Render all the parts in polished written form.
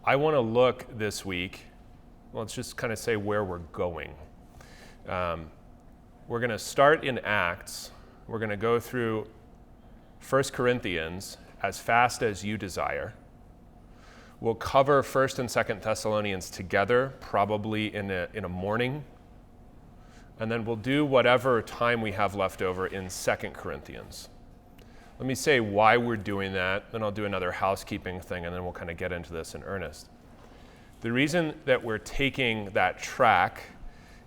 I want to look this week, let's just kind of say where we're going. We're going to start in Acts. We're going to go through 1 Corinthians as fast as you desire. We'll cover 1 and 2 Thessalonians together, probably in a morning. And then we'll do whatever time we have left over in 2 Corinthians. Let me say why we're doing that, then I'll do another housekeeping thing, and then we'll kind of get into this in earnest. The reason that we're taking that track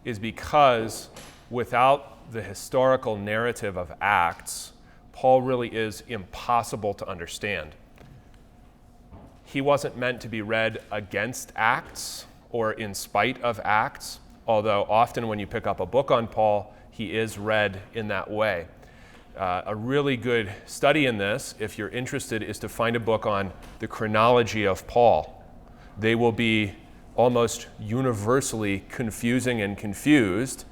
is because without the historical narrative of Acts, Paul really is impossible to understand. He wasn't meant to be read against Acts or in spite of Acts, although often when you pick up a book on Paul, he is read in that way. A really good study in this, if you're interested, is to find a book on the chronology of Paul. They will be almost universally confusing and confused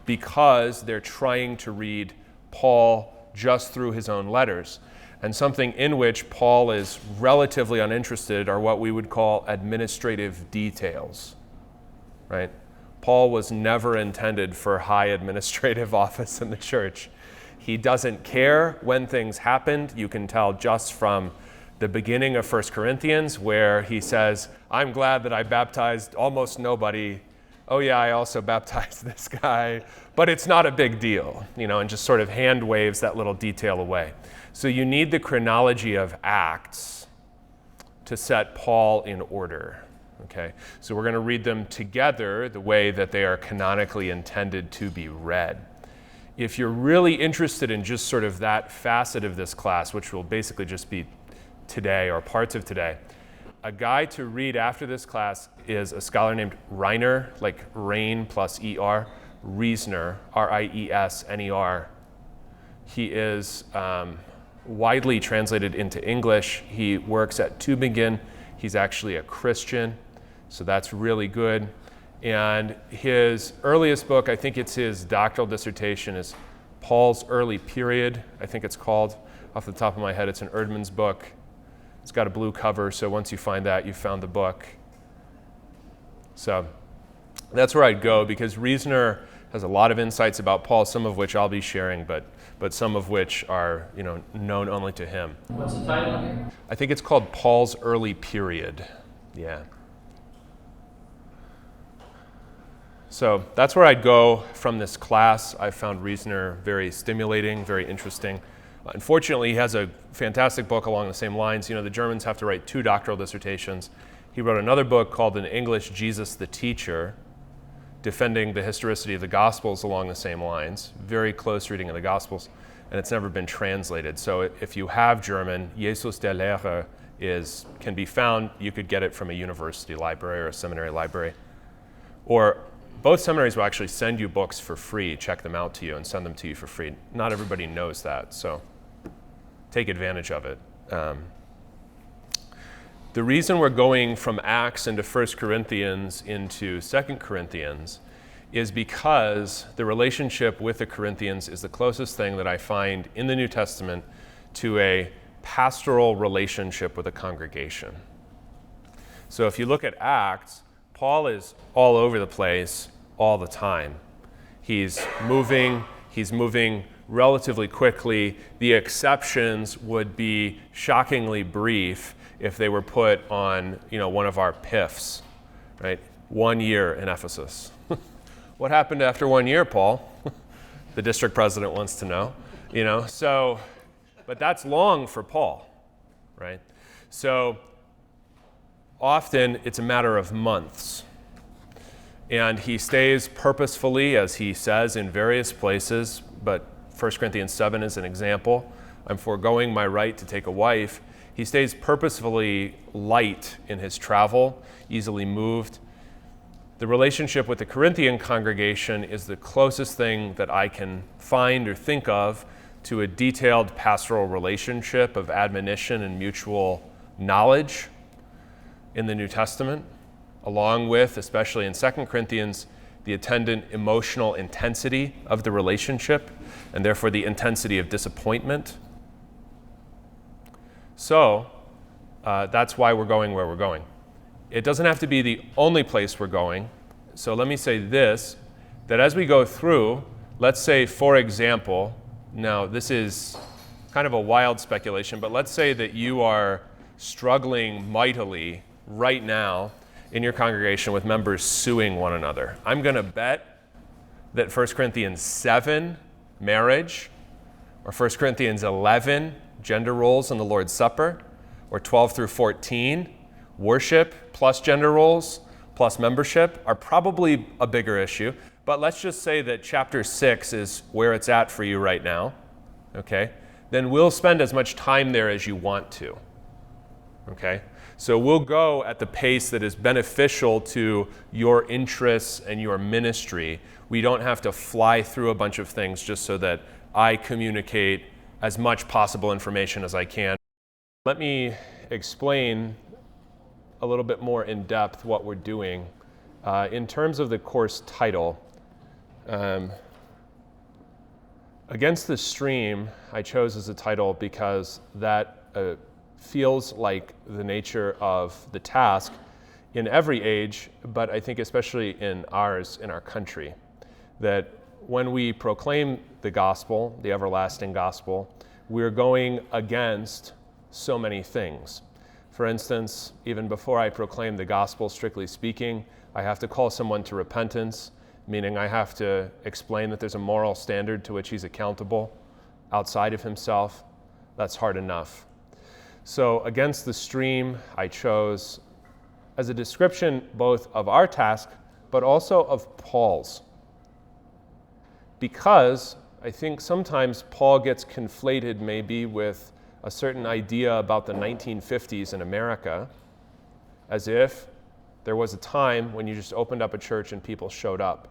because they're trying to read Paul just through his own letters. And something in which Paul is relatively uninterested are what we would call administrative details, right? Paul was never intended for high administrative office in the church. He doesn't care when things happened. You can tell just from the beginning of 1 Corinthians where he says, I'm glad that I baptized almost nobody. Oh yeah, I also baptized this guy, but it's not a big deal, and just sort of hand waves that little detail away. So you need the chronology of Acts to set Paul in order, okay? So we're going to read them together the way that they are canonically intended to be read. If you're really interested in just sort of that facet of this class, which will basically just be today or parts of today, a guy to read after this class is a scholar named Reiner, like Rain plus E-R, Riesner, R-I-E-S-N-E-R. He is widely translated into English. He works at Tübingen. He's actually a Christian, so that's really good. And his earliest book, I think it's his doctoral dissertation, is Paul's Early Period, I think it's called. Off the top of my head, it's an Erdman's book. It's got a blue cover, so once you find that, you found the book. So that's where I'd go, because Riesner has a lot of insights about Paul, some of which I'll be sharing, but some of which are known only to him. What's the title again? I think it's called Paul's Early Period. Yeah. So that's where I'd go from this class. I found Riesner very stimulating, very interesting. Unfortunately, he has a fantastic book along the same lines. The Germans have to write 2 doctoral dissertations. He wrote another book called In English, Jesus the Teacher, defending the historicity of the Gospels along the same lines. Very close reading of the Gospels, and it's never been translated. So if you have German, Jesus der Lehre can be found. You could get it from a university library or a seminary library. Or both seminaries will actually send you books for free, check them out to you, and send them to you for free. Not everybody knows that, so take advantage of it. The reason we're going from Acts into 1 Corinthians into 2 Corinthians is because the relationship with the Corinthians is the closest thing that I find in the New Testament to a pastoral relationship with a congregation. So if you look at Acts, Paul is all over the place all the time. He's moving relatively quickly. The exceptions would be shockingly brief if they were put on, one of our PIFs, right? 1 year in Ephesus. What happened after 1 year, Paul? The district president wants to know, but that's long for Paul, right? So often it's a matter of months. And he stays purposefully, as he says in various places, but 1 Corinthians 7 is an example. I'm foregoing my right to take a wife. He stays purposefully light in his travel, easily moved. The relationship with the Corinthian congregation is the closest thing that I can find or think of to a detailed pastoral relationship of admonition and mutual knowledge in the New Testament, along with, especially in 2 Corinthians, the attendant emotional intensity of the relationship, and therefore the intensity of disappointment. So that's why we're going where we're going. It doesn't have to be the only place we're going. So let me say this, that as we go through, let's say, for example, now this is kind of a wild speculation, but let's say that you are struggling mightily right now in your congregation with members suing one another. I'm going to bet that 1 Corinthians 7, marriage, or 1 Corinthians 11, gender roles in the Lord's Supper, or 12 through 14, worship plus gender roles plus membership, are probably a bigger issue. But let's just say that chapter 6 is where it's at for you right now, okay? Then we'll spend as much time there as you want to, okay? So we'll go at the pace that is beneficial to your interests and your ministry. We don't have to fly through a bunch of things just so that I communicate as much possible information as I can. Let me explain a little bit more in depth what we're doing. In terms of the course title, Against the Stream I chose as a title because that feels like the nature of the task in every age, but I think especially in ours, in our country, that when we proclaim the gospel, the everlasting gospel, we're going against so many things. For instance, even before I proclaim the gospel, strictly speaking, I have to call someone to repentance, meaning I have to explain that there's a moral standard to which he's accountable outside of himself. That's hard enough. So Against the Stream I chose as a description both of our task, but also of Paul's. Because I think sometimes Paul gets conflated maybe with a certain idea about the 1950s in America, as if there was a time when you just opened up a church and people showed up.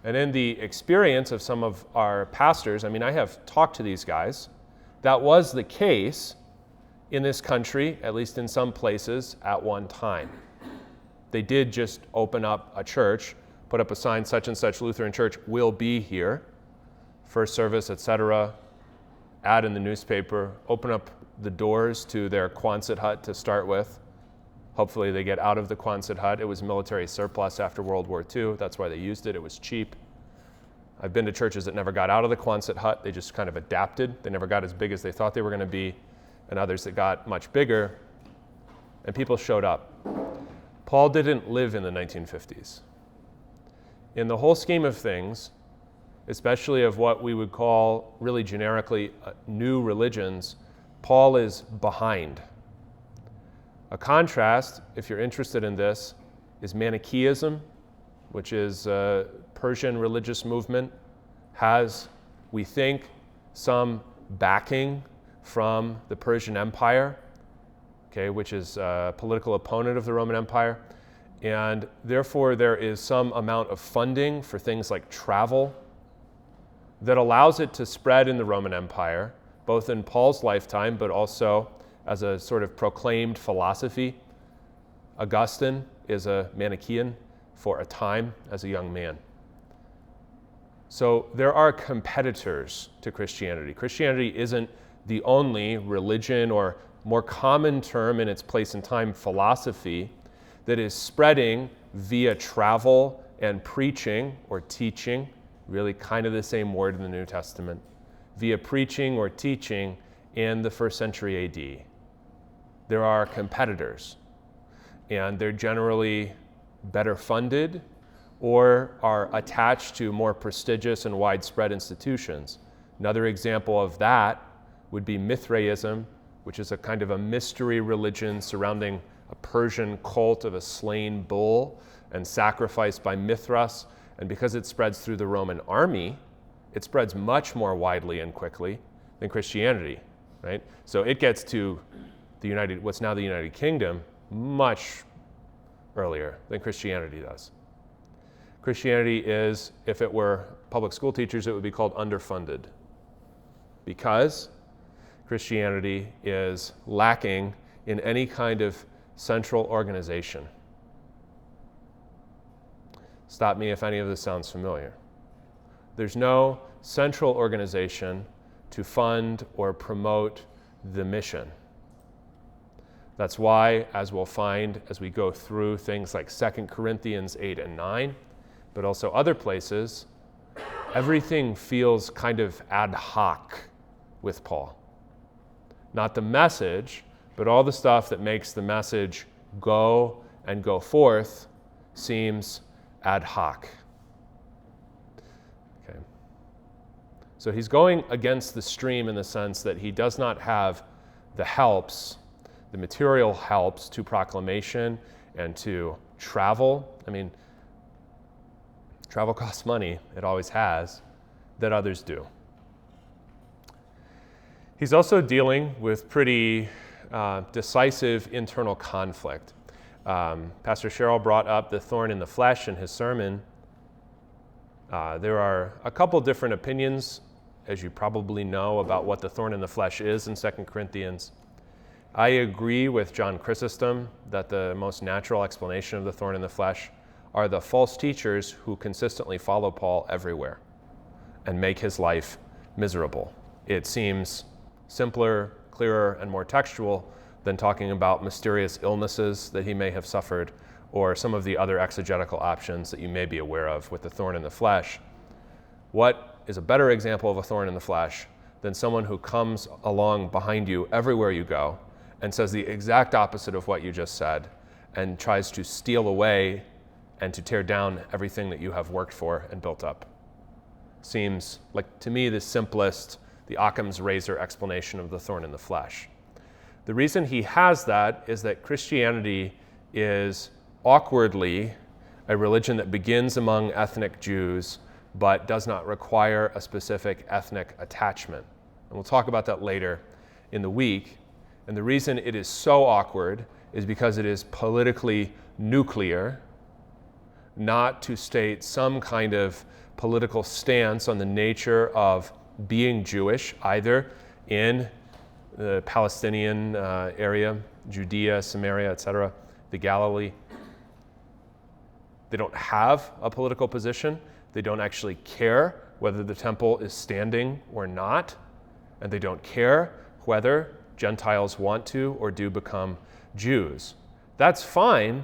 And in the experience of some of our pastors, I mean, I have talked to these guys, that was the case in this country, at least in some places, at one time. They did just open up a church, put up a sign, such and such Lutheran church will be here, first service, etc., ad in the newspaper, open up the doors to their Quonset hut to start with. Hopefully they get out of the Quonset hut. It was military surplus after World War II. That's why they used it. It was cheap. I've been to churches that never got out of the Quonset hut. They just kind of adapted. They never got as big as they thought they were going to be, and others that got much bigger, and people showed up. Paul didn't live in the 1950s. In the whole scheme of things, especially of what we would call really generically new religions, Paul is behind. A contrast, if you're interested in this, is Manichaeism, which is a Persian religious movement, has, we think, some backing from the Persian Empire, okay, which is a political opponent of the Roman Empire. And therefore, there is some amount of funding for things like travel that allows it to spread in the Roman Empire, both in Paul's lifetime, but also as a sort of proclaimed philosophy. Augustine is a Manichaean for a time as a young man. So there are competitors to Christianity. Christianity isn't the only religion, or more common term in its place and time, philosophy, that is spreading via travel and preaching or teaching, really kind of the same word in the New Testament, via preaching or teaching in the first century AD. There are competitors, and they're generally better funded or are attached to more prestigious and widespread institutions. Another example of that would be Mithraism, which is a kind of a mystery religion surrounding a Persian cult of a slain bull and sacrifice by Mithras. And because it spreads through the Roman army, it spreads much more widely and quickly than Christianity, right? So it gets to what's now the United Kingdom much earlier than Christianity does. Christianity is, if it were public school teachers, it would be called underfunded, because Christianity is lacking in any kind of central organization. Stop me if any of this sounds familiar. There's no central organization to fund or promote the mission. That's why, as we'll find as we go through things like 2 Corinthians 8 and 9, but also other places, everything feels kind of ad hoc with Paul. Not the message, but all the stuff that makes the message go and go forth seems ad hoc. Okay. So he's going against the stream in the sense that he does not have the helps, the material helps to proclamation and to travel. I mean, travel costs money, it always has, that others do. He's also dealing with pretty decisive internal conflict. Pastor Cheryl brought up the thorn in the flesh in his sermon. There are a couple different opinions, as you probably know, about what the thorn in the flesh is in 2 Corinthians. I agree with John Chrysostom that the most natural explanation of the thorn in the flesh are the false teachers who consistently follow Paul everywhere and make his life miserable. It seems simpler, clearer, and more textual than talking about mysterious illnesses that he may have suffered or some of the other exegetical options that you may be aware of with the thorn in the flesh. What is a better example of a thorn in the flesh than someone who comes along behind you everywhere you go and says the exact opposite of what you just said and tries to steal away and to tear down everything that you have worked for and built up? Seems like, to me, the simplest, the Occam's razor explanation of the thorn in the flesh. The reason he has that is that Christianity is awkwardly a religion that begins among ethnic Jews but does not require a specific ethnic attachment. And we'll talk about that later in the week. And the reason it is so awkward is because it is politically nuclear, not to state some kind of political stance on the nature of being Jewish, either in the Palestinian area, Judea, Samaria, etc., the Galilee. They don't have a political position. They don't actually care whether the temple is standing or not, and they don't care whether Gentiles want to or do become Jews. That's fine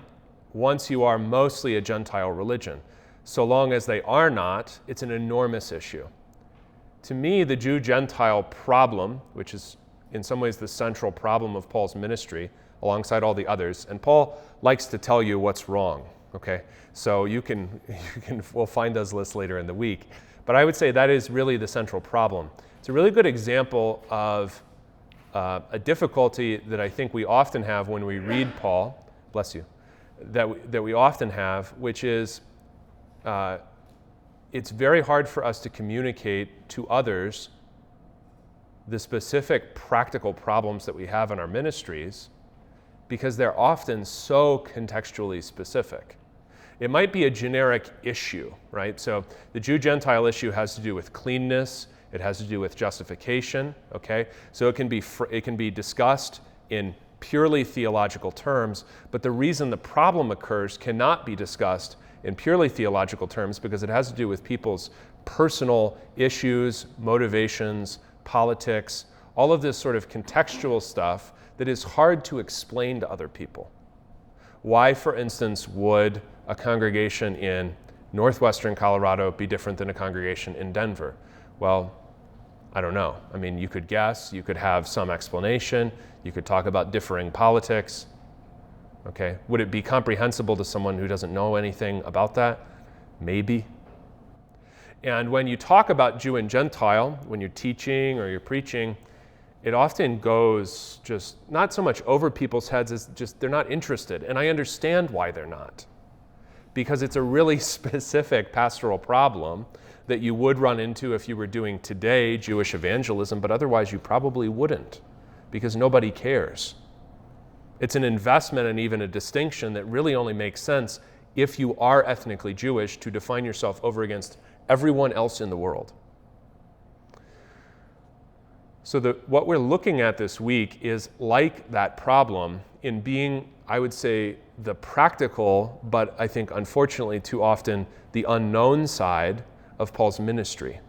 once you are mostly a Gentile religion. So long as they are not, it's an enormous issue. To me, the Jew-Gentile problem, which is in some ways the central problem of Paul's ministry, alongside all the others, and Paul likes to tell you what's wrong, okay? So we'll find those lists later in the week. But I would say that is really the central problem. It's a really good example of a difficulty that I think we often have when we read Paul, bless you, that we often have, which is it's very hard for us to communicate to others the specific practical problems that we have in our ministries because they're often so contextually specific. It might be a generic issue, right? So the Jew-Gentile issue has to do with cleanness. It has to do with justification, okay? So it can be discussed in purely theological terms, but the reason the problem occurs cannot be discussed in purely theological terms because it has to do with people's personal issues, motivations, politics, all of this sort of contextual stuff that is hard to explain to other people. Why, for instance, would a congregation in northwestern Colorado be different than a congregation in Denver? Well, I don't know. I mean, you could guess, you could have some explanation, you could talk about differing politics. Okay, would it be comprehensible to someone who doesn't know anything about that? Maybe. And when you talk about Jew and Gentile, when you're teaching or you're preaching, it often goes just not so much over people's heads as just they're not interested. And I understand why they're not. Because it's a really specific pastoral problem that you would run into if you were doing today Jewish evangelism, but otherwise you probably wouldn't, because nobody cares. It's an investment and even a distinction that really only makes sense if you are ethnically Jewish to define yourself over against everyone else in the world. So what we're looking at this week is like that problem in being, I would say, the practical, but I think unfortunately too often the unknown side of Paul's ministry.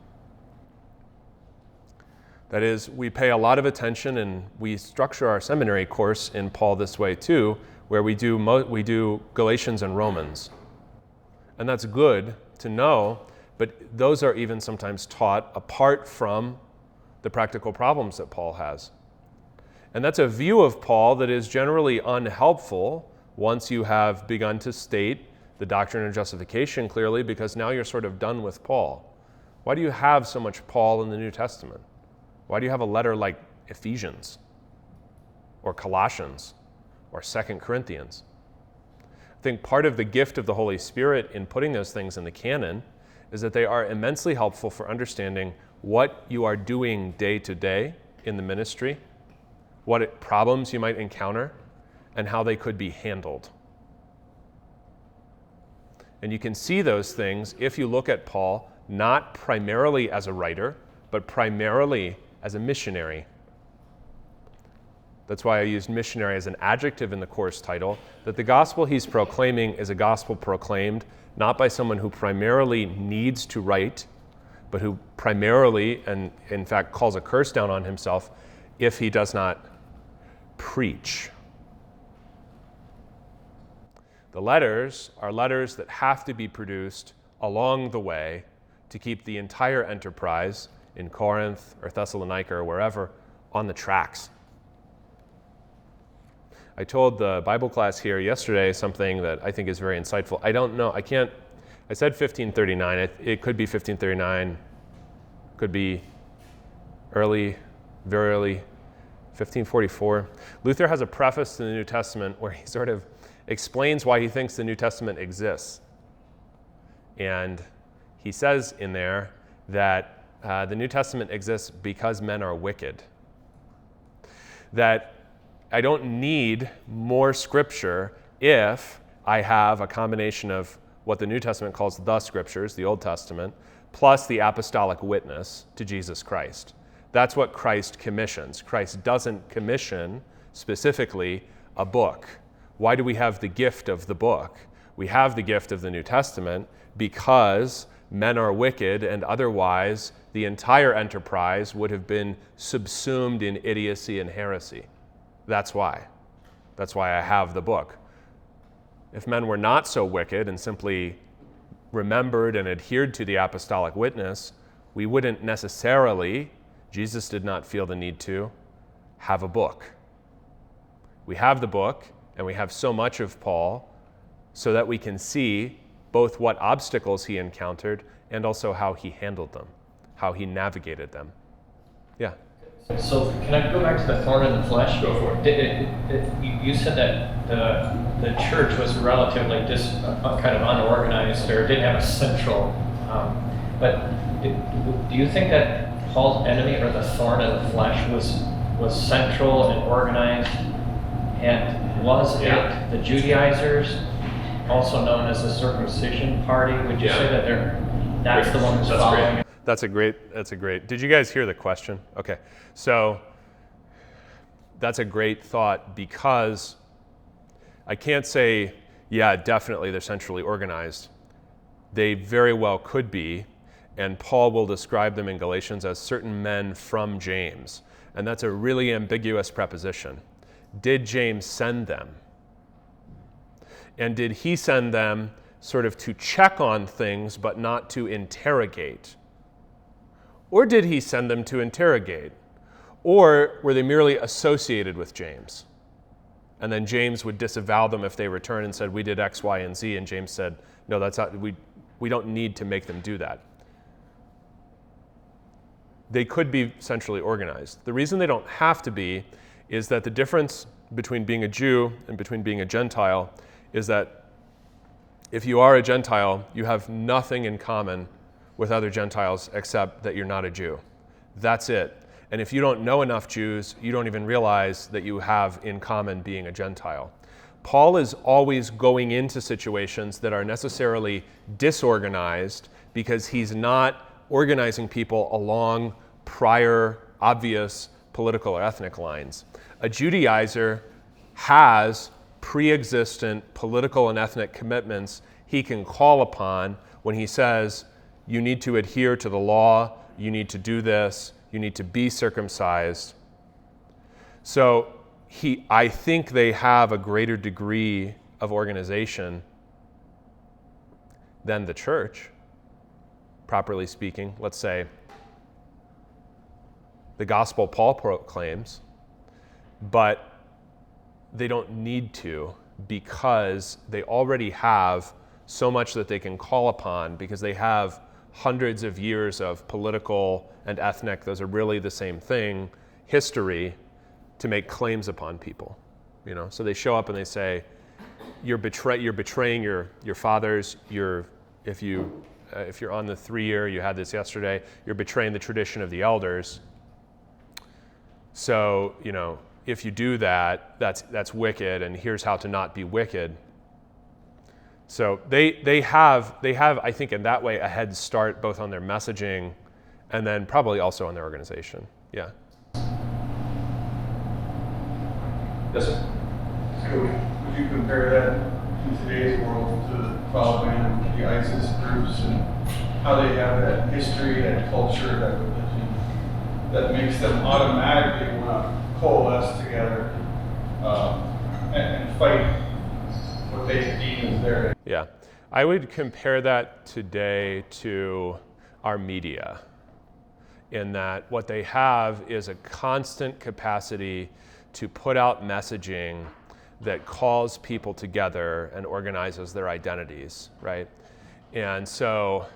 That is, we pay a lot of attention, and we structure our seminary course in Paul this way too, where we do Galatians and Romans. And that's good to know, but those are even sometimes taught apart from the practical problems that Paul has. And that's a view of Paul that is generally unhelpful once you have begun to state the doctrine of justification clearly, because now you're sort of done with Paul. Why do you have so much Paul in the New Testament? Why do you have a letter like Ephesians or Colossians or 2 Corinthians? I think part of the gift of the Holy Spirit in putting those things in the canon is that they are immensely helpful for understanding what you are doing day to day in the ministry, what problems you might encounter, and how they could be handled. And you can see those things if you look at Paul not primarily as a writer, but primarily as a missionary. That's why I used missionary as an adjective in the course title, that the gospel he's proclaiming is a gospel proclaimed not by someone who primarily needs to write, but who primarily, and in fact calls a curse down on himself if he does not preach. The letters are letters that have to be produced along the way to keep the entire enterprise in Corinth or Thessalonica or wherever on the tracks. I told the Bible class here yesterday something that I think is very insightful. I said 1539. It could be 1539, could be early, very early, 1544. Luther has a preface to the New Testament where he sort of explains why he thinks the New Testament exists. And he says in there that the New Testament exists because men are wicked. That I don't need more scripture if I have a combination of what the New Testament calls the scriptures, the Old Testament, plus the apostolic witness to Jesus Christ. That's what Christ commissions. Christ doesn't commission specifically a book. Why do we have the gift of the book? We have the gift of the New Testament because men are wicked, and otherwise the entire enterprise would have been subsumed in idiocy and heresy. That's why. That's why I have the book. If men were not so wicked and simply remembered and adhered to the apostolic witness, we wouldn't necessarily, Jesus did not feel the need to, have a book. We have the book, and we have so much of Paul so that we can see both what obstacles he encountered and also how he handled them, how he navigated them. Yeah. So can I go back to the thorn in the flesh? Go for it. You said that the church was relatively kind of unorganized, or didn't have a central. But do you think that Paul's enemy, or the thorn in the flesh, was central and organized? And was it the Judaizers, also known as the circumcision party? Would you say that that's the one who's following it? That's a great. Did you guys hear the question? Okay. So that's a great thought, because I can't say, yeah, definitely they're centrally organized. They very well could be, and Paul will describe them in Galatians as certain men from James. And that's a really ambiguous preposition. Did James send them? And did he send them sort of to check on things but not to interrogate? Or did he send them to interrogate? Or were they merely associated with James? And then James would disavow them if they returned and said, we did X, Y, and Z. And James said, no, that's not, we don't need to make them do that. They could be centrally organized. The reason they don't have to be is that the difference between being a Jew and between being a Gentile is that if you are a Gentile, you have nothing in common with other Gentiles except that you're not a Jew. That's it. And if you don't know enough Jews, you don't even realize that you have in common being a Gentile. Paul is always going into situations that are necessarily disorganized because he's not organizing people along prior obvious political or ethnic lines. A Judaizer has pre-existent political and ethnic commitments he can call upon when he says, you need to adhere to the law, you need to do this, You need to be circumcised. So I think they have a greater degree of organization than the church, properly speaking. Let's say the gospel Paul proclaims, but they don't need to because they already have so much that they can call upon because they have hundreds of years of political and ethnic, those are really the same thing, history to make claims upon people. So they show up and they say, you're betraying your fathers, if you're on the 3-year, you had this yesterday, you're betraying the tradition of the elders. So, if you do that, that's wicked, and here's how to not be wicked. So they have, I think, in that way, a head start both on their messaging and then probably also on their organization. Yeah. Yes, sir. So would you compare that to today's world, to the Taliban, the ISIS groups, and how they have that history, that culture, that religion, that makes them automatically want to coalesce together and fight what they deem as their... Yeah. I would compare that today to our media, in that what they have is a constant capacity to put out messaging that calls people together and organizes their identities, right? And so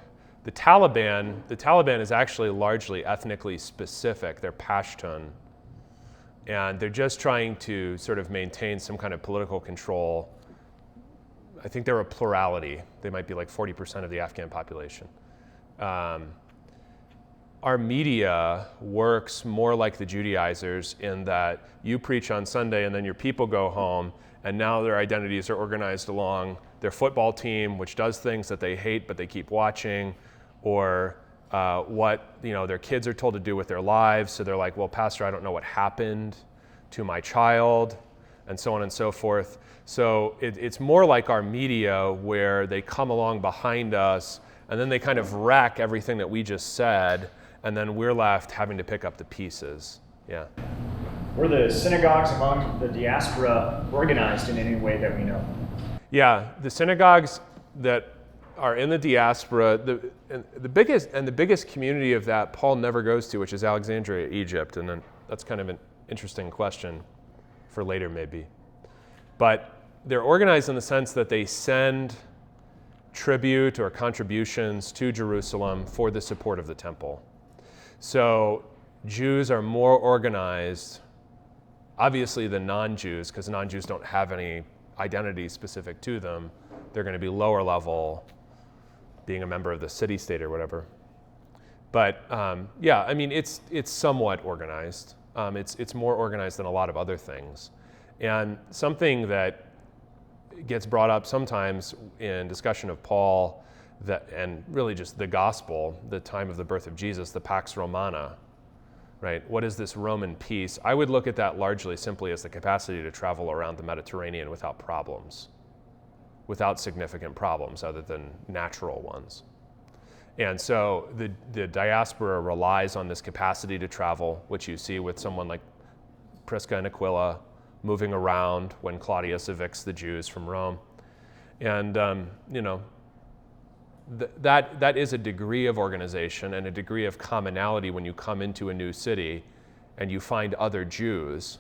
the Taliban is actually largely ethnically specific. They're Pashtun. And they're just trying to sort of maintain some kind of political control. I think they're a plurality. They might be like 40% of the Afghan population. Our media works more like the Judaizers in that you preach on Sunday and then your people go home, and now their identities are organized along their football team, which does things that they hate but they keep watching, or what their kids are told to do with their lives. So they're like, well, Pastor, I don't know what happened to my child, and so on and so forth. So it's more like our media, where they come along behind us and then they kind of wreck everything that we just said, and then we're left having to pick up the pieces. Yeah. Were the synagogues among the diaspora organized in any way that we know? Yeah, the synagogues that are in the diaspora, the biggest community of that Paul never goes to, which is Alexandria, Egypt, and then that's kind of an interesting question for later maybe. But they're organized in the sense that they send tribute or contributions to Jerusalem for the support of the temple. So Jews are more organized, obviously, than non-Jews, because non-Jews don't have any identity specific to them. They're going to be lower level, being a member of the city-state or whatever. But it's somewhat organized. It's more organized than a lot of other things. And something that gets brought up sometimes in discussion of Paul, and really just the gospel, the time of the birth of Jesus, the Pax Romana, right? What is this Roman peace? I would look at that largely simply as the capacity to travel around the Mediterranean without problems, without significant problems other than natural ones. And so the diaspora relies on this capacity to travel, which you see with someone like Prisca and Aquila moving around when Claudius evicts the Jews from Rome. And, that is a degree of organization and a degree of commonality when you come into a new city and you find other Jews.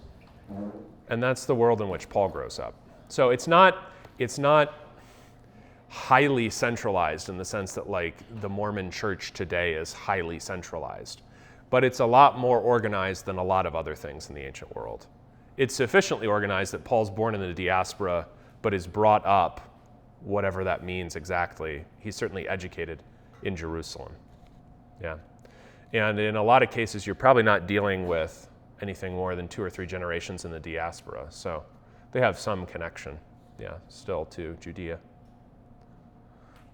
And that's the world in which Paul grows up. So it's not highly centralized in the sense that like the Mormon church today is highly centralized, but it's a lot more organized than a lot of other things in the ancient world. It's sufficiently organized that Paul's born in the diaspora, but is brought up, whatever that means exactly. He's certainly educated in Jerusalem. Yeah. And in a lot of cases, you're probably not dealing with anything more than 2 or 3 generations in the diaspora. So they have some connection, still to Judea.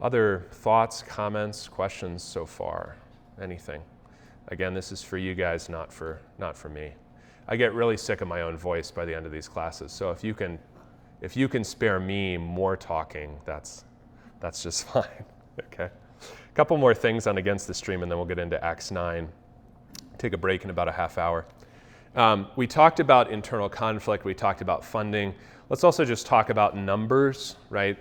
Other thoughts, comments, questions so far? Anything? Again, this is for you guys, not for me. I get really sick of my own voice by the end of these classes. So if you can spare me more talking, that's just fine. Okay. A couple more things on Against the Stream, and then we'll get into Acts 9. take a break in about a half hour. We talked about internal conflict. We talked about funding. Let's also just talk about numbers, right?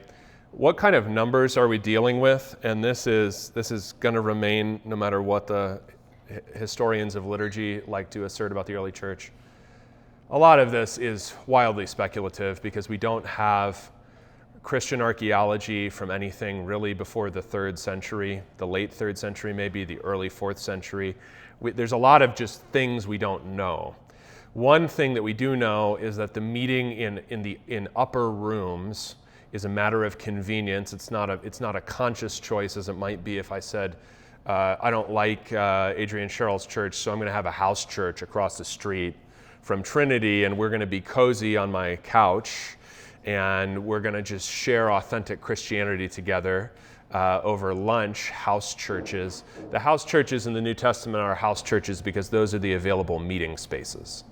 What kind of numbers are we dealing with? And this is going to remain no matter what the historians of liturgy like to assert about the early church. A lot of this is wildly speculative because we don't have Christian archaeology from anything really before the 3rd century, the late 3rd century, maybe the early 4th century. There's a lot of just things we don't know. One thing that we do know is that the meeting in upper rooms is a matter of convenience. It's not a conscious choice as it might be if I said, I don't like Adrian Sherrill's church, so I'm going to have a house church across the street from Trinity, and we're going to be cozy on my couch, and we're going to just share authentic Christianity together over lunch, house churches. The house churches in the New Testament are house churches because those are the available meeting spaces.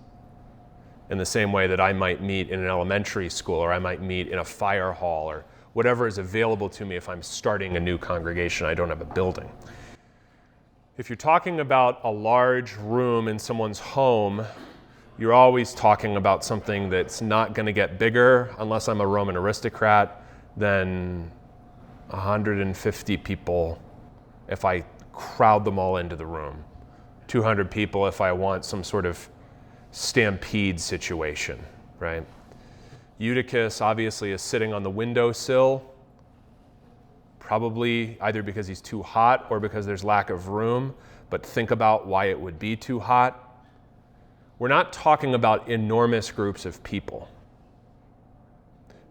In the same way that I might meet in an elementary school, or I might meet in a fire hall, or whatever is available to me if I'm starting a new congregation, I don't have a building. If you're talking about a large room in someone's home, you're always talking about something that's not going to get bigger, unless I'm a Roman aristocrat, than 150 people if I crowd them all into the room. 200 people if I want some sort of stampede situation, right? Eutychus obviously is sitting on the windowsill, probably either because he's too hot or because there's lack of room, but think about why it would be too hot. We're not talking about enormous groups of people.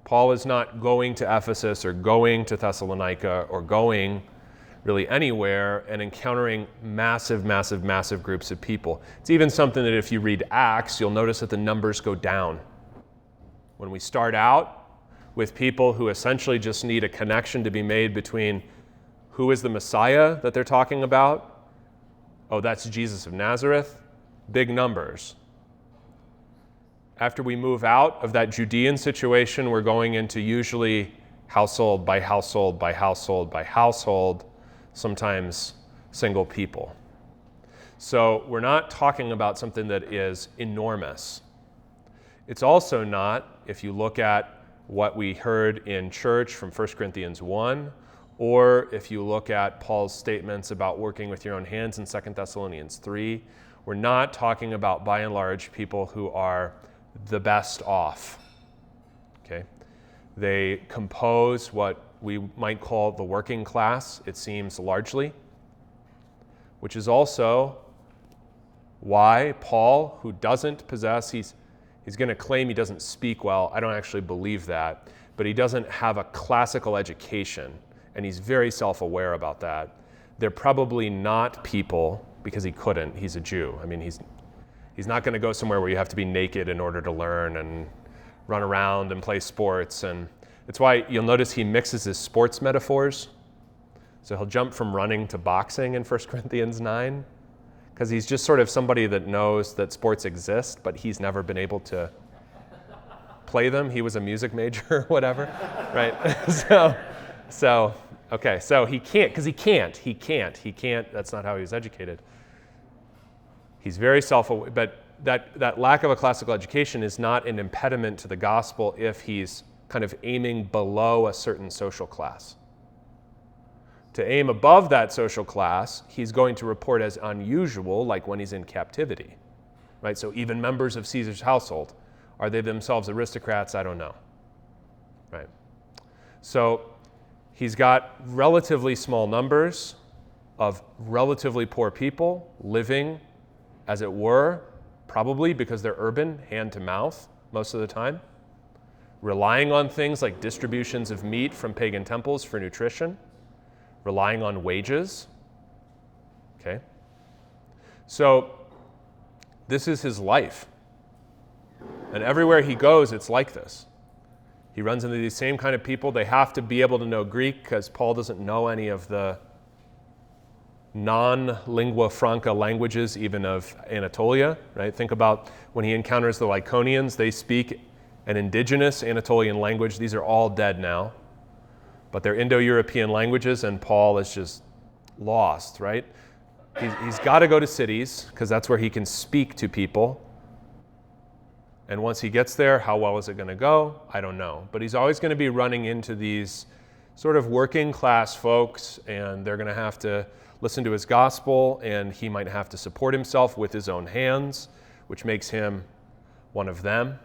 Paul is not going to Ephesus or going to Thessalonica or going really anywhere and encountering massive groups of people. It's even something that if you read Acts, you'll notice that the numbers go down. When we start out with people who essentially just need a connection to be made between who is the Messiah that they're talking about? Oh, that's Jesus of Nazareth. Big numbers. After we move out of that Judean situation, we're going into usually household by household by household by household, sometimes single people. So we're not talking about something that is enormous. It's also not, if you look at what we heard in church from 1 Corinthians 1, or if you look at Paul's statements about working with your own hands in 2 Thessalonians 3, we're not talking about, by and large, people who are the best off. Okay? They compose what we might call the working class, it seems largely, which is also why Paul, who doesn't possess, he's going to claim he doesn't speak well. I don't actually believe that, but he doesn't have a classical education, and he's very self-aware about that. They're probably not people, because he couldn't, he's a Jew. I mean, he's not going to go somewhere where you have to be naked in order to learn and run around and play sports. And it's why you'll notice he mixes his sports metaphors. So he'll jump from running to boxing in 1 Corinthians 9, because he's just sort of somebody that knows that sports exist, but he's never been able to play them. He was a music major or whatever, right? So he can't, because he can't. That's not how he was educated. He's very self-aware, but that lack of a classical education is not an impediment to the gospel if he's kind of aiming below a certain social class. To aim above that social class, he's going to report as unusual, like when he's in captivity, right? So even members of Caesar's household, are they themselves aristocrats? I don't know, right? So he's got relatively small numbers of relatively poor people living, as it were, probably because they're urban, hand to mouth most of the time, relying on things like distributions of meat from pagan temples for nutrition, relying on wages. Okay? So this is his life. And everywhere he goes, it's like this. He runs into these same kind of people. They have to be able to know Greek because Paul doesn't know any of the non-lingua franca languages, even of Anatolia, right? Think about when he encounters the Lycaonians, they speak an indigenous Anatolian language. These are all dead now, but they're Indo-European languages, and Paul is just lost, right? He's got to go to cities because that's where he can speak to people. And once he gets there, how well is it going to go? I don't know. But he's always going to be running into these sort of working class folks, and they're going to have to listen to his gospel, and he might have to support himself with his own hands, which makes him one of them.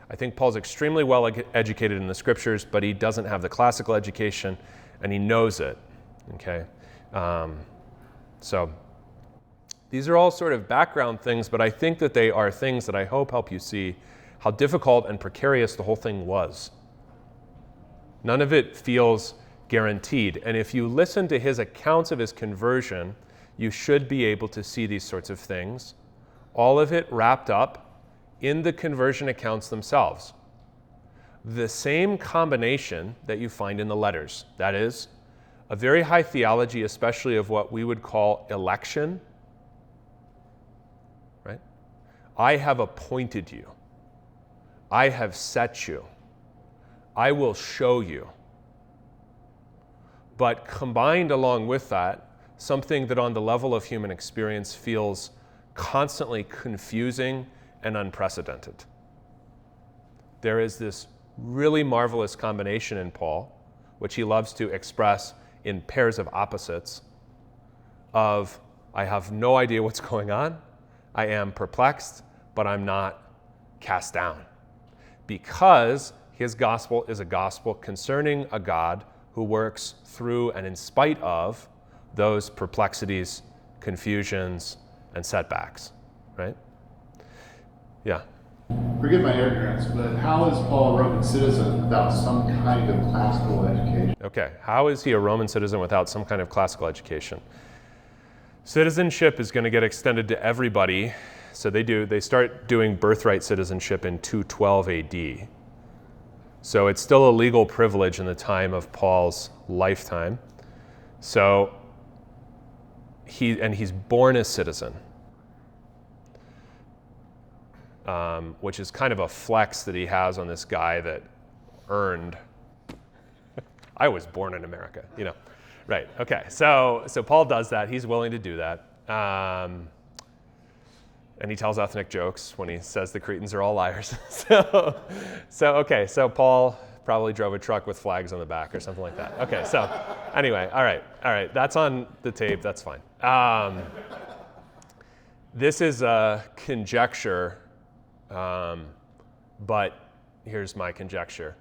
I think Paul's extremely well educated in the scriptures, but he doesn't have the classical education, and he knows it. Okay, so these are all sort of background things, but I think that they are things that I hope help you see how difficult and precarious the whole thing was. None of it feels guaranteed. And if you listen to his accounts of his conversion, you should be able to see these sorts of things. All of it wrapped up in the conversion accounts themselves. The same combination that you find in the letters. That is, a very high theology, especially of what we would call election. Right? I have appointed you. I have set you. I will show you. But combined along with that, something that on the level of human experience feels constantly confusing and unprecedented. There is this really marvelous combination in Paul, which he loves to express in pairs of opposites, of I have no idea what's going on, I am perplexed, but I'm not cast down. Because his gospel is a gospel concerning a God who works through and in spite of those perplexities, confusions, and setbacks, right? Yeah. Forgive my ignorance, but how is Paul a Roman citizen without some kind of classical education? Okay, how is he a Roman citizen without some kind of classical education? Citizenship is going to get extended to everybody. So they start doing birthright citizenship in 212 AD. So it's still a legal privilege in the time of Paul's lifetime. So he's born a citizen, which is kind of a flex that he has on this guy that earned. I was born in America, you know. Right, okay, so Paul does that. He's willing to do that. And he tells ethnic jokes when he says the Cretans are all liars. So Paul probably drove a truck with flags on the back or something like that. Okay, so anyway, all right, that's on the tape, that's fine. This is a conjecture, but here's my conjecture.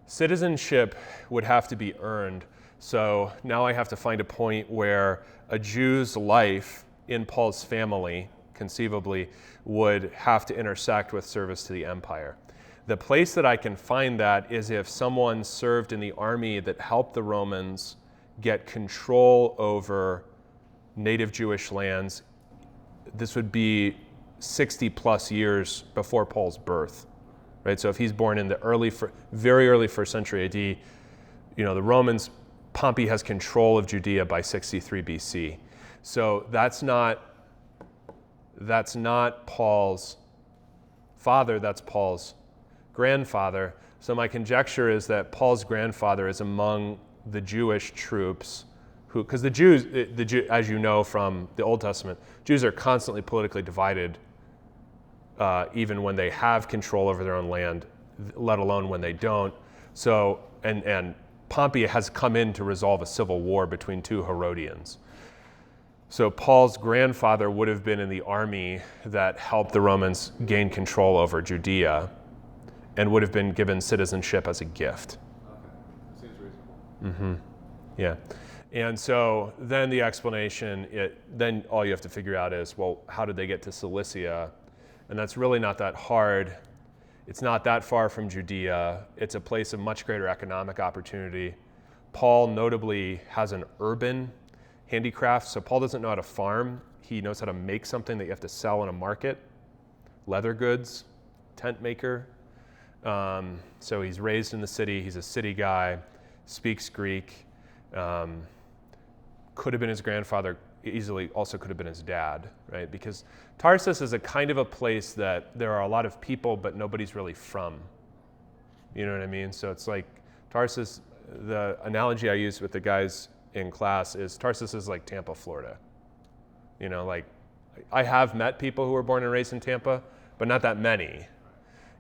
Citizenship would have to be earned, so now I have to find a point where a Jew's life in Paul's family conceivably would have to intersect with service to the empire. The place that I can find that is if someone served in the army that helped the Romans get control over native Jewish lands. This would be 60 plus years before Paul's birth, right? So if he's born in the very early first century AD, you know, the Romans, Pompey has control of Judea by 63 BC. So that's not Paul's father, that's Paul's grandfather. So my conjecture is that Paul's grandfather is among the Jewish troops who, because the Jews, as you know from the Old Testament, Jews are constantly politically divided, even when they have control over their own land, let alone when they don't. So, and Pompey has come in to resolve a civil war between two Herodians. So Paul's grandfather would have been in the army that helped the Romans gain control over Judea and would have been given citizenship as a gift. Okay, that seems reasonable. Mm-hmm. Yeah. And so then the explanation, then all you have to figure out is, well, how did they get to Cilicia? And that's really not that hard. It's not that far from Judea. It's a place of much greater economic opportunity. Paul notably has an urban handicraft, so Paul doesn't know how to farm. He knows how to make something that you have to sell in a market, leather goods, tent maker. So he's raised in the city. He's a city guy, speaks Greek. Could have been his grandfather, easily also could have been his dad, right? Because Tarsus is a kind of a place that there are a lot of people, but nobody's really from. You know what I mean? So it's like Tarsus, the analogy I use with the guys in class is Tarsus is like Tampa, Florida. Like I have met people who were born and raised in Tampa, but not that many,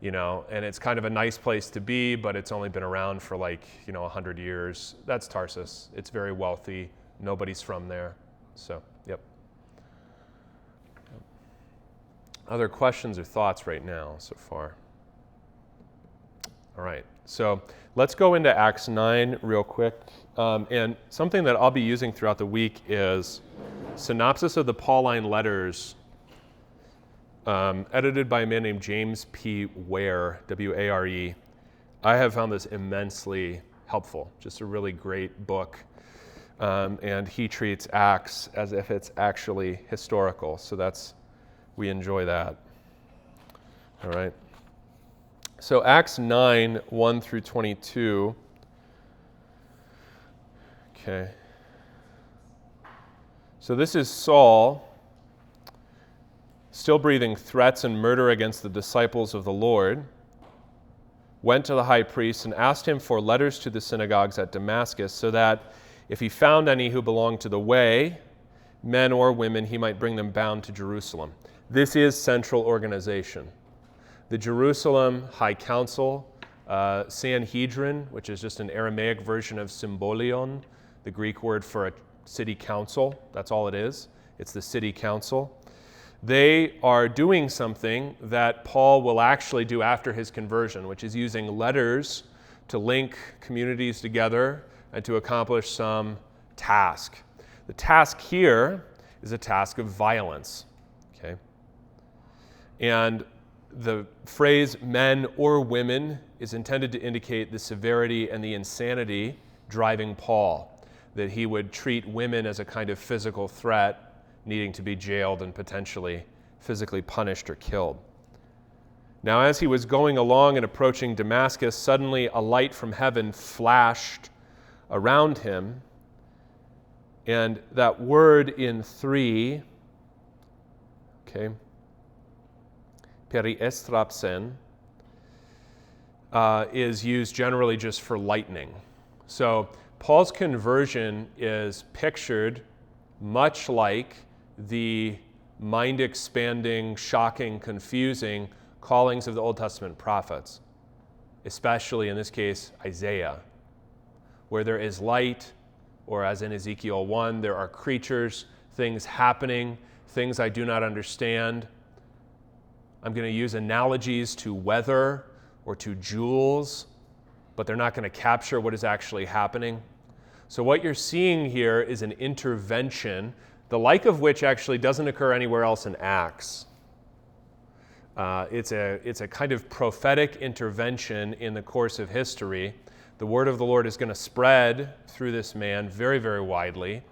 and it's kind of a nice place to be, but it's only been around for 100 years. That's Tarsus. It's very wealthy. Nobody's from there. So, yep. Other questions or thoughts right now so far? All right. So let's go into Acts 9 real quick. And something that I'll be using throughout the week is synopsis of the Pauline letters, edited by a man named James P. Ware, W-A-R-E. I have found this immensely helpful, just a really great book. And he treats Acts as if it's actually historical. So we enjoy that. All right. So Acts 9, 1 through 22. Okay. So this is Saul, still breathing threats and murder against the disciples of the Lord, went to the high priest and asked him for letters to the synagogues at Damascus, so that if he found any who belonged to the way, men or women, he might bring them bound to Jerusalem. This is central organization. The Jerusalem High Council, Sanhedrin, which is just an Aramaic version of symbolion, the Greek word for a city council. That's all it is. It's the city council. They are doing something that Paul will actually do after his conversion, which is using letters to link communities together and to accomplish some task. The task here is a task of violence. Okay? And the phrase men or women is intended to indicate the severity and the insanity driving Paul, that he would treat women as a kind of physical threat, needing to be jailed and potentially physically punished or killed. Now, as he was going along and approaching Damascus, suddenly a light from heaven flashed around him, and that word in 3, periestrapsen, is used generally just for lightning. So Paul's conversion is pictured much like the mind-expanding, shocking, confusing callings of the Old Testament prophets, especially in this case, Isaiah, where there is light, or as in Ezekiel 1, there are creatures, things happening, things I do not understand. I'm going to use analogies to weather or to jewels, but they're not going to capture what is actually happening. So what you're seeing here is an intervention, the like of which actually doesn't occur anywhere else in Acts. It's a kind of prophetic intervention in the course of history. The word of the Lord is going to spread through this man very, very widely,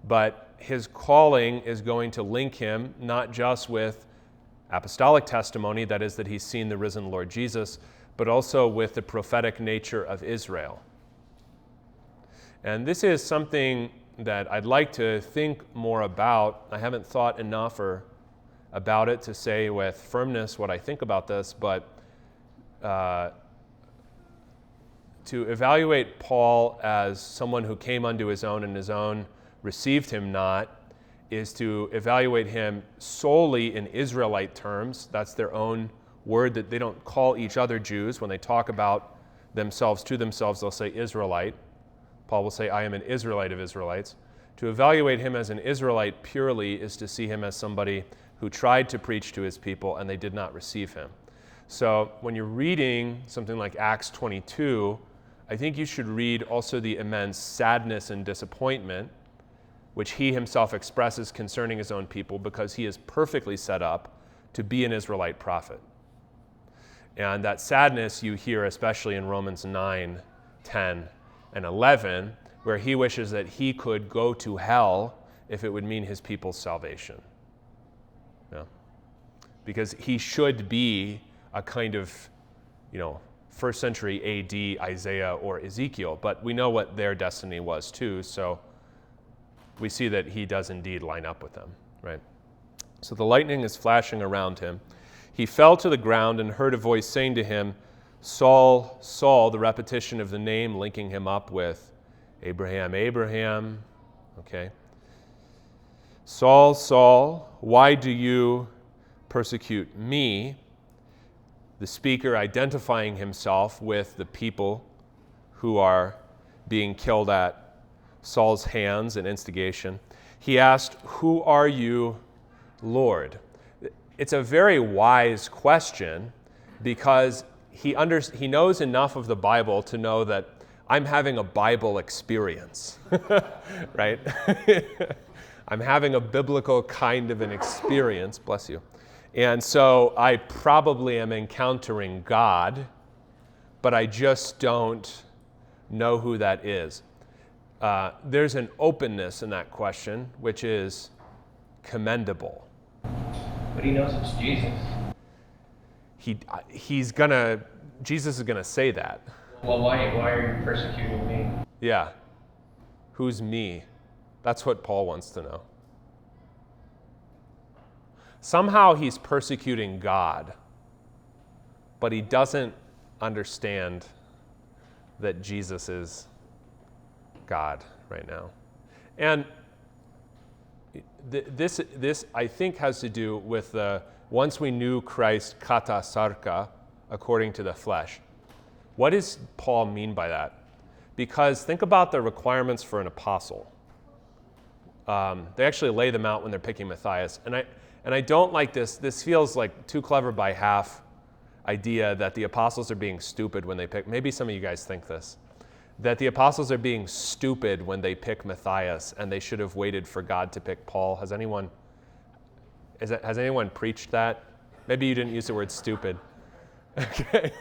but his calling is going to link him not just with apostolic testimony, that is, that he's seen the risen Lord Jesus, but also with the prophetic nature of Israel. And this is something that I'd like to think more about. I haven't thought enough about it to say with firmness what I think about this, but to evaluate Paul as someone who came unto his own and his own received him not is to evaluate him solely in Israelite terms. That's their own word, that they don't call each other Jews. When they talk about themselves to themselves, they'll say Israelite. Paul will say, I am an Israelite of Israelites. To evaluate him as an Israelite purely is to see him as somebody who tried to preach to his people and they did not receive him. So when you're reading something like Acts 22, I think you should read also the immense sadness and disappointment which he himself expresses concerning his own people, because he is perfectly set up to be an Israelite prophet. And that sadness you hear especially in Romans 9, 10, and 11, where he wishes that he could go to hell if it would mean his people's salvation. Yeah. Because he should be a kind of, first century AD Isaiah or Ezekiel, but we know what their destiny was too, so we see that he does indeed line up with them, right? So the lightning is flashing around him. He fell to the ground and heard a voice saying to him, Saul, Saul, the repetition of the name linking him up with Abraham, Abraham, okay? Saul, Saul, why do you persecute me? The speaker identifying himself with the people who are being killed at Saul's hands and instigation. He asked, "Who are you, Lord?" It's a very wise question because he knows enough of the Bible to know that I'm having a Bible experience, right? I'm having a biblical kind of an experience, bless you. And so I probably am encountering God, but I just don't know who that is. There's an openness in that question, which is commendable. But he knows it's Jesus. Jesus is gonna say that. Well, why are you persecuting me? Yeah. Who's me? That's what Paul wants to know. Somehow he's persecuting God, but he doesn't understand that Jesus is God right now. And this I think has to do with the once we knew Christ kata sarka, according to the flesh. What does Paul mean by that? Because think about the requirements for an apostle. They actually lay them out when they're picking Matthias. And I don't like this. This feels like too clever by half idea that the apostles are being stupid when they pick. Maybe some of you guys think this. That the apostles are being stupid when they pick Matthias and they should have waited for God to pick Paul. Has anyone preached that? Maybe you didn't use the word stupid. Okay.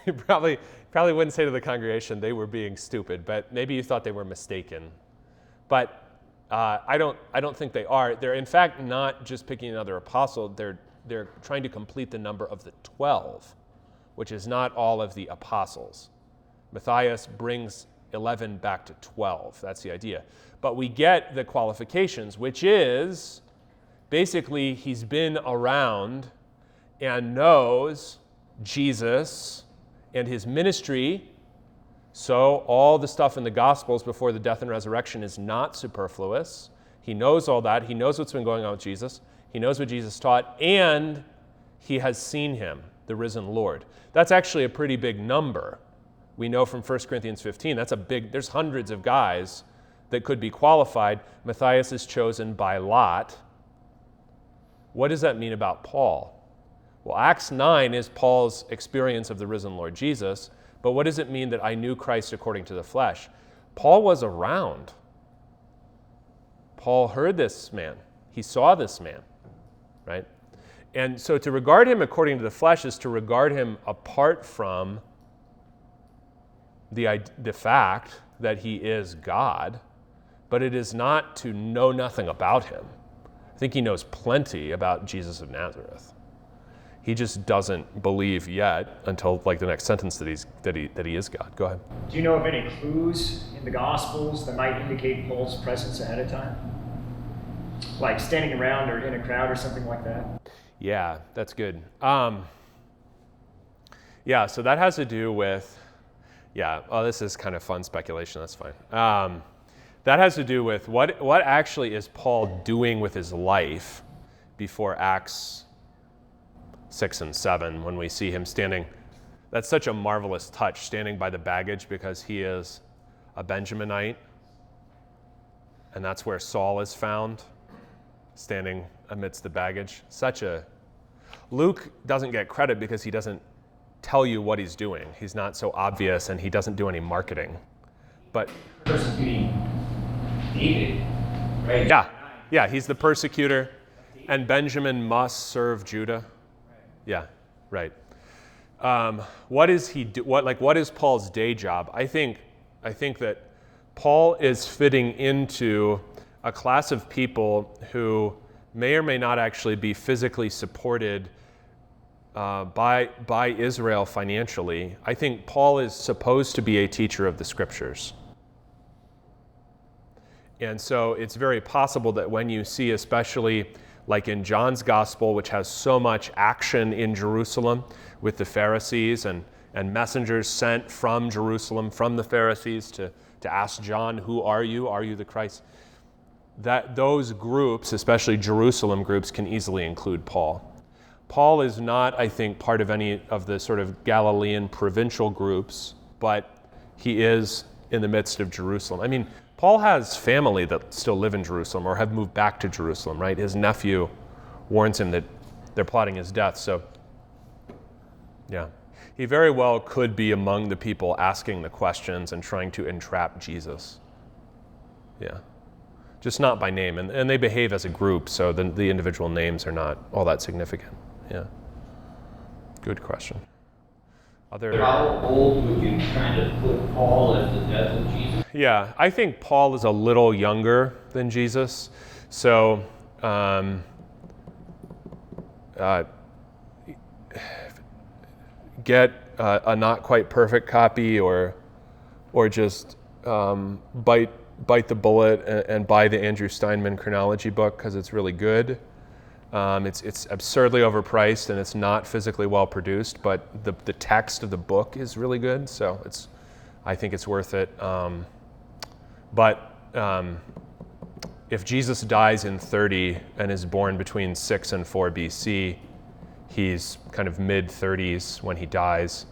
You probably wouldn't say to the congregation they were being stupid, but maybe you thought they were mistaken. But I don't think they are. They're in fact not just picking another apostle. They're trying to complete the number of the 12, which is not all of the apostles. Matthias brings 11 back to 12. That's the idea. But we get the qualifications, which is basically he's been around and knows Jesus and his ministry. So all the stuff in the Gospels before the death and resurrection is not superfluous. He knows all that. He knows what's been going on with Jesus. He knows what Jesus taught, and he has seen him, the risen Lord. That's actually a pretty big number. We know from 1 Corinthians 15, there's hundreds of guys that could be qualified. Matthias is chosen by lot. What does that mean about Paul? Well, Acts 9 is Paul's experience of the risen Lord Jesus, but what does it mean that I knew Christ according to the flesh? Paul was around. Paul heard this man. He saw this man, right? And so to regard him according to the flesh is to regard him apart from the fact that he is God, but it is not to know nothing about him. I think he knows plenty about Jesus of Nazareth. He just doesn't believe yet until like the next sentence that he is God. Go ahead. Do you know of any clues in the Gospels that might indicate Paul's presence ahead of time? Like standing around or in a crowd or something like that? Yeah, that's good. Yeah, so that has to do with, this is kind of fun speculation, that's fine. That has to do with what actually is Paul doing with his life before Acts 6 and 7 when we see him standing. That's such a marvelous touch, standing by the baggage because he is a Benjaminite. And that's where Saul is found, standing amidst the baggage. Luke doesn't get credit because he doesn't tell you what he's doing. He's not so obvious and he doesn't do any marketing. But Persecuting David, right? Yeah, he's the persecutor and Benjamin must serve Judah. Yeah, right. What is he do? What is Paul's day job? I think that Paul is fitting into a class of people who may or may not actually be physically supported by Israel financially. I think Paul is supposed to be a teacher of the Scriptures. And so it's very possible that when you see, especially like in John's Gospel, which has so much action in Jerusalem with the Pharisees and messengers sent from Jerusalem, from the Pharisees to ask John, who are you? Are you the Christ? that those groups, especially Jerusalem groups, can easily include Paul. Paul is not, I think, part of any of the sort of Galilean provincial groups, but he is in the midst of Jerusalem. I mean, Paul has family that still live in Jerusalem or have moved back to Jerusalem, right? His nephew warns him that they're plotting his death, so yeah. He very well could be among the people asking the questions and trying to entrap Jesus. Yeah. Just not by name. And they behave as a group, so the individual names are not all that significant. Yeah. Good question. How old would you kind of put Paul at the death of Jesus? Yeah, I think Paul is a little younger than Jesus. So, get a not quite perfect copy, or just bite the bullet and buy the Andrew Steinman chronology book because it's really good. It's absurdly overpriced and it's not physically well produced, but the text of the book is really good, so I think it's worth it. But if Jesus dies in 30 and is born between 6 and 4 BC, he's kind of mid-30s when he dies.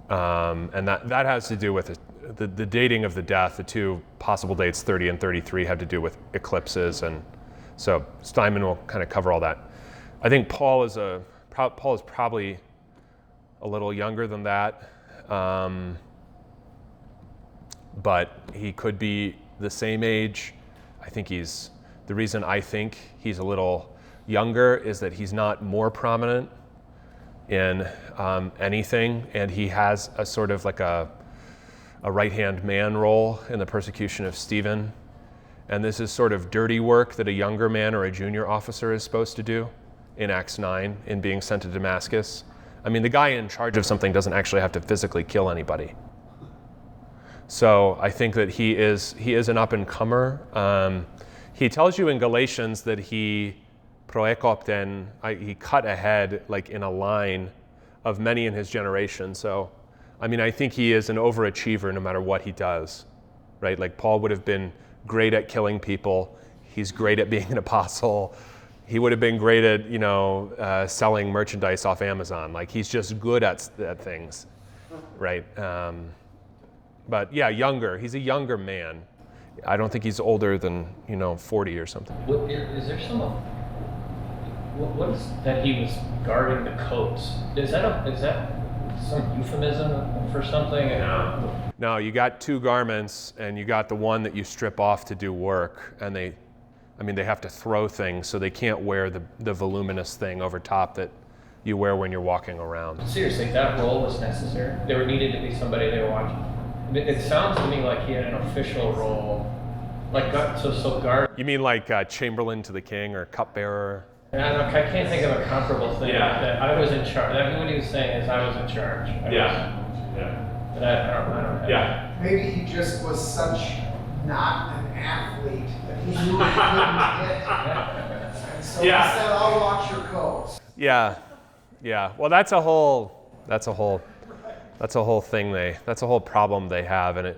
And that has to do with the dating of the death. The two possible dates, 30 and 33, have to do with eclipses, and so Steinman will kind of cover all that. I think Paul is probably a little younger than that, but he could be the same age. The reason I think he's a little younger is that he's not more prominent in anything, and he has a sort of like a right-hand man role in the persecution of Stephen. And this is sort of dirty work that a younger man or a junior officer is supposed to do in Acts 9 in being sent to Damascus. I mean, the guy in charge of something doesn't actually have to physically kill anybody. So I think that he is an up-and-comer. He tells you in Galatians that he proekopten, he cut ahead like in a line of many in his generation. So, I mean, I think he is an overachiever no matter what he does, right? Like Paul would have been great at killing people. He's great at being an apostle. He would have been great at, selling merchandise off Amazon. Like he's just good at things, right? But yeah, younger. He's a younger man. I don't think he's older than 40 or something. Is there what is that he was guarding the coats? Is that some euphemism for something? No, you got two garments, and you got the one that you strip off to do work, and they have to throw things, so they can't wear the voluminous thing over top that you wear when you're walking around. Seriously, that role was necessary? There needed to be somebody they were watching? It sounds to me like he had an official role, like so guard. You mean like chamberlain to the king or cupbearer? I can't think of a comparable thing. Yeah. That I was in charge. What he was saying is I was in charge. Yeah. But I don't know. Yeah. Maybe he just was such not an athlete that he knew he couldn't hit. And so he said, I'll watch your coats. Yeah. Well, that's a whole thing that's a whole problem they have, and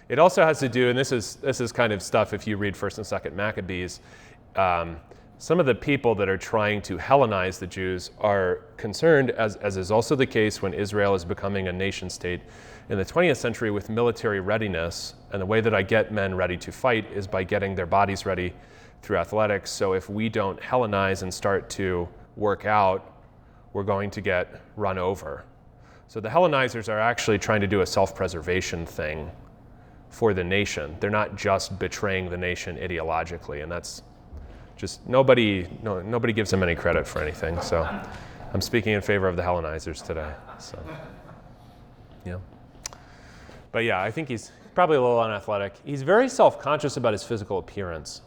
it also has to do, and this is kind of stuff if you read 1st and 2nd Maccabees. Some of the people that are trying to Hellenize the Jews are concerned, as is also the case when Israel is becoming a nation state in the 20th century, with military readiness. And the way that I get men ready to fight is by getting their bodies ready through athletics. So if we don't Hellenize and start to work out, we're going to get run over. So the Hellenizers are actually trying to do a self-preservation thing for the nation. They're not just betraying the nation ideologically, and that's just nobody gives them any credit for anything. So I'm speaking in favor of the Hellenizers today. So yeah. But yeah, I think he's probably a little unathletic. He's very self-conscious about his physical appearance.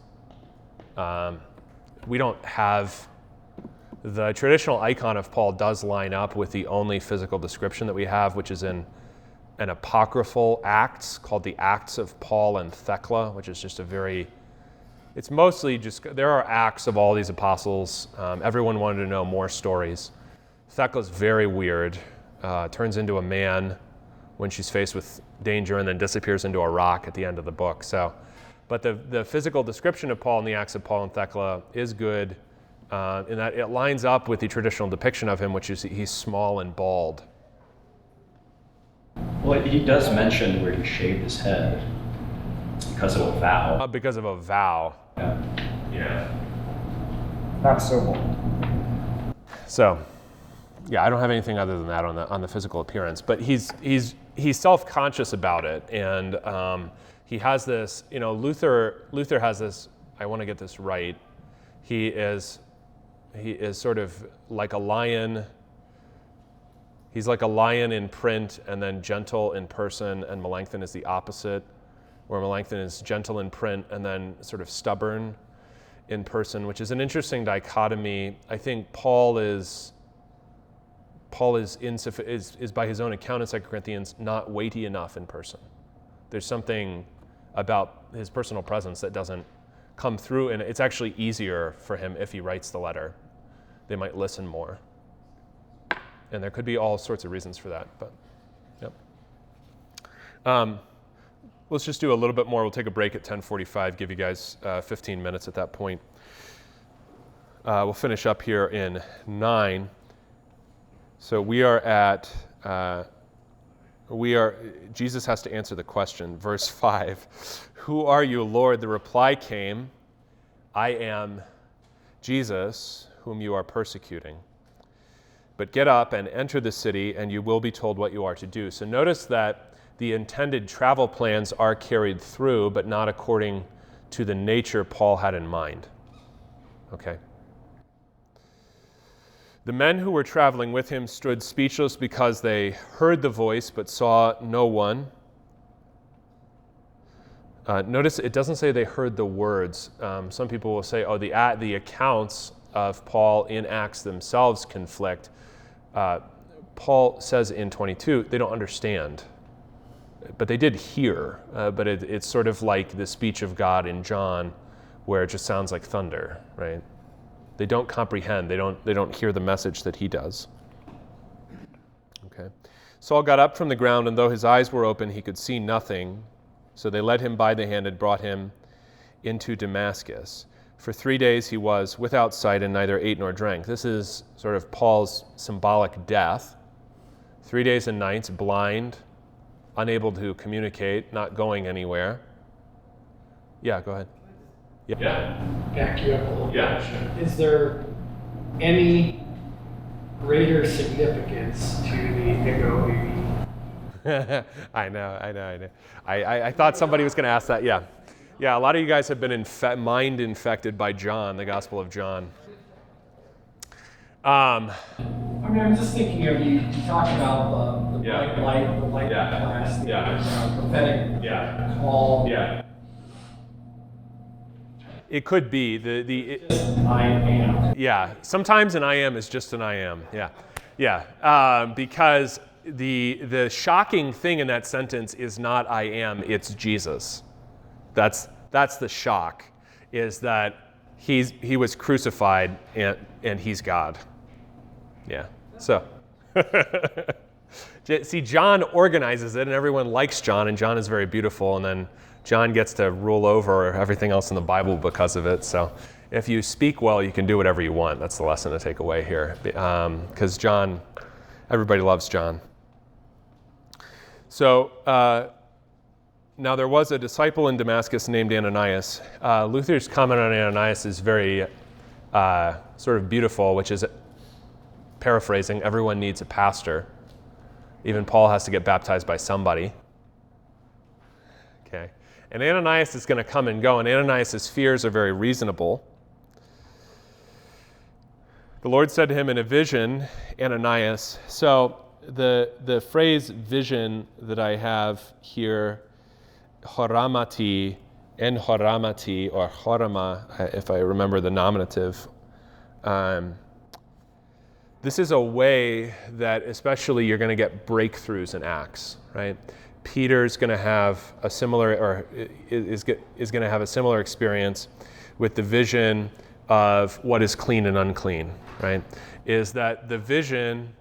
We don't have the traditional icon of Paul does line up with the only physical description that we have, which is in an apocryphal Acts called the Acts of Paul and Thecla, which is just it's mostly just, there are acts of all these apostles. Everyone wanted to know more stories. Thecla's very weird, turns into a man when she's faced with danger and then disappears into a rock at the end of the book. So But the physical description of Paul in the Acts of Paul and Thecla is good in that it lines up with the traditional depiction of him, which is he's small and bald. Well, he does mention where he shaved his head because of a vow. Because of a vow. Yeah. Not so bold. So, yeah, I don't have anything other than that on the physical appearance. But he's self-conscious about it, and he has this. Luther has this. I want to get this right. He is sort of like a lion. He's like a lion in print and then gentle in person, and Melanchthon is the opposite, where Melanchthon is gentle in print and then sort of stubborn in person, which is an interesting dichotomy. I think Paul is by his own account in 2 Corinthians not weighty enough in person. There's something about his personal presence that doesn't come through, and it's actually easier for him if he writes the letter. They might listen more. And there could be all sorts of reasons for that, but yep. Let's just do a little bit more. We'll take a break at 10:45, give you guys 15 minutes at that point. We'll finish up here in 9. So we are at, Jesus has to answer the question. Verse 5, who are you, Lord? The reply came, I am Jesus, whom you are persecuting. But get up and enter the city, and you will be told what you are to do. So notice that the intended travel plans are carried through, but not according to the nature Paul had in mind. Okay? The men who were traveling with him stood speechless because they heard the voice but saw no one. Notice it doesn't say they heard the words. Some people will say, the accounts of Paul in Acts themselves conflict. Paul says in 22, they don't understand. But they did hear, but it's sort of like the speech of God in John, where it just sounds like thunder, right? They don't comprehend. They don't hear the message that he does. Okay. Saul got up from the ground, and though his eyes were open, he could see nothing. So they led him by the hand and brought him into Damascus. For 3 days he was without sight and neither ate nor drank. This is sort of Paul's symbolic death. 3 days and nights, blind, unable to communicate, not going anywhere. Yeah, go ahead. Yeah. Back you up a little bit. Yeah. Is there any greater significance to the ego baby? I know. I thought somebody was going to ask that. Yeah. A lot of you guys have been mind infected by John, the Gospel of John. I'm just thinking of you talk about the bright light, the light class, the prophetic call. Yeah. It could be I am. Yeah. Sometimes an I am is just an I am. Yeah. Because the shocking thing in that sentence is not I am, it's Jesus. That's the shock, is that he was crucified and he's God. Yeah. So see, John organizes it and everyone likes John, and John is very beautiful, and then John gets to rule over everything else in the Bible because of it. So if you speak well, you can do whatever you want. That's the lesson to take away here. Because John, everybody loves John. So now there was a disciple in Damascus named Ananias. Luther's comment on Ananias is very sort of beautiful, which is, paraphrasing, everyone needs a pastor. Even Paul has to get baptized by somebody. Okay. And Ananias is going to come and go, and Ananias' fears are very reasonable. The Lord said to him in a vision, Ananias. So the phrase vision that I have here, horamati, en horamati, or horama, if I remember the nominative, this is a way that especially you're going to get breakthroughs in Acts, right? Peter's going to have a similar, or is going to have a similar experience with the vision of what is clean and unclean, right? Is that the vision,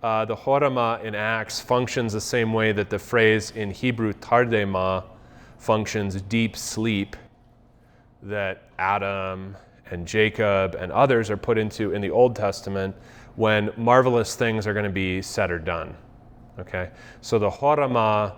the horama in Acts functions the same way that the phrase in Hebrew tardema functions deep sleep that Adam and Jacob and others are put into in the Old Testament when marvelous things are going to be said or done. Okay? So the horama,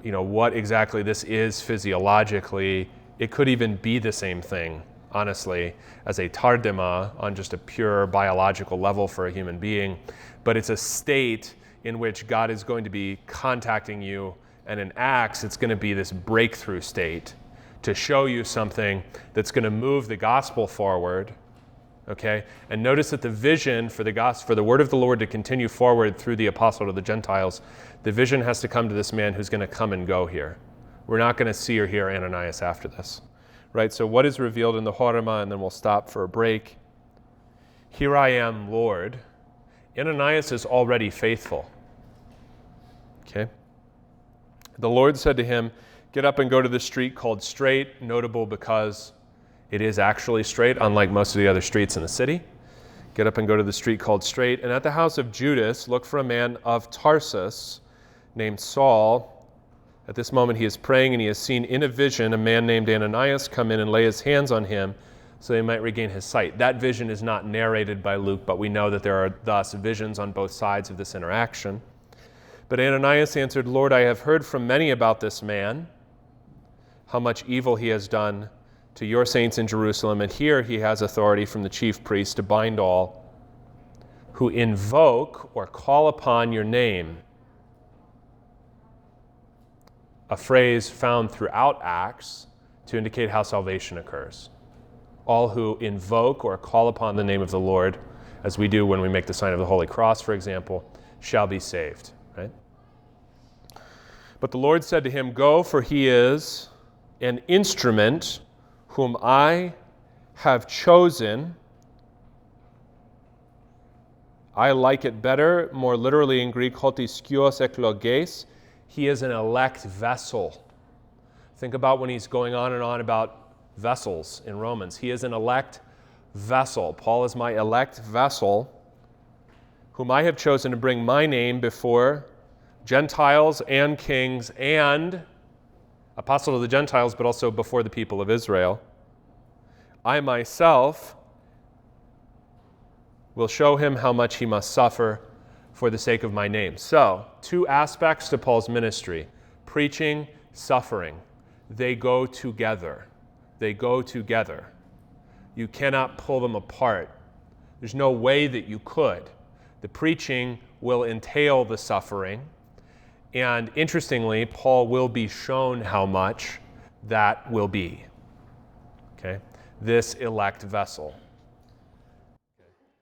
what exactly this is physiologically, it could even be the same thing, honestly, as a tardema on just a pure biological level for a human being. But it's a state in which God is going to be contacting you, and in Acts, it's going to be this breakthrough state to show you something that's going to move the gospel forward. Okay? And notice that the vision for the gospel, for the word of the Lord to continue forward through the apostle to the Gentiles, the vision has to come to this man who's going to come and go here. We're not going to see or hear Ananias after this. Right? So what is revealed in the horama, and then we'll stop for a break. Here I am, Lord. Ananias is already faithful. Okay? The Lord said to him, get up and go to the street called Straight, notable because it is actually straight, unlike most of the other streets in the city. Get up and go to the street called Straight, and at the house of Judas, look for a man of Tarsus named Saul. At this moment he is praying, and he has seen in a vision a man named Ananias come in and lay his hands on him so he might regain his sight. That vision is not narrated by Luke, but we know that there are thus visions on both sides of this interaction. But Ananias answered, Lord, I have heard from many about this man, how much evil he has done to your saints in Jerusalem, and here he has authority from the chief priest to bind all who invoke or call upon your name. A phrase found throughout Acts to indicate how salvation occurs. All who invoke or call upon the name of the Lord, as we do when we make the sign of the Holy Cross, for example, shall be saved. Right? But the Lord said to him, go, for he is an instrument whom I have chosen. I like it better, more literally in Greek, hotiskios ekloges. He is an elect vessel. Think about when he's going on and on about vessels in Romans. He is an elect vessel. Paul is my elect vessel, whom I have chosen to bring my name before Gentiles and kings and apostle of the Gentiles, but also before the people of Israel. I myself will show him how much he must suffer for the sake of my name. So, two aspects to Paul's ministry: preaching, suffering. They go together. They go together. You cannot pull them apart. There's no way that you could. The preaching will entail the suffering. And interestingly, Paul will be shown how much that will be. Okay? This elect vessel.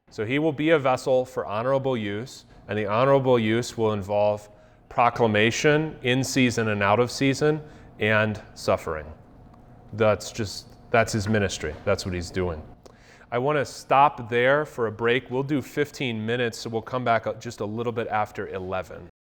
So he will be a vessel for honorable use, and the honorable use will involve proclamation in season and out of season, and suffering. That's his ministry. That's what he's doing. I want to stop there for a break. We'll do 15 minutes, so we'll come back just a little bit after 11.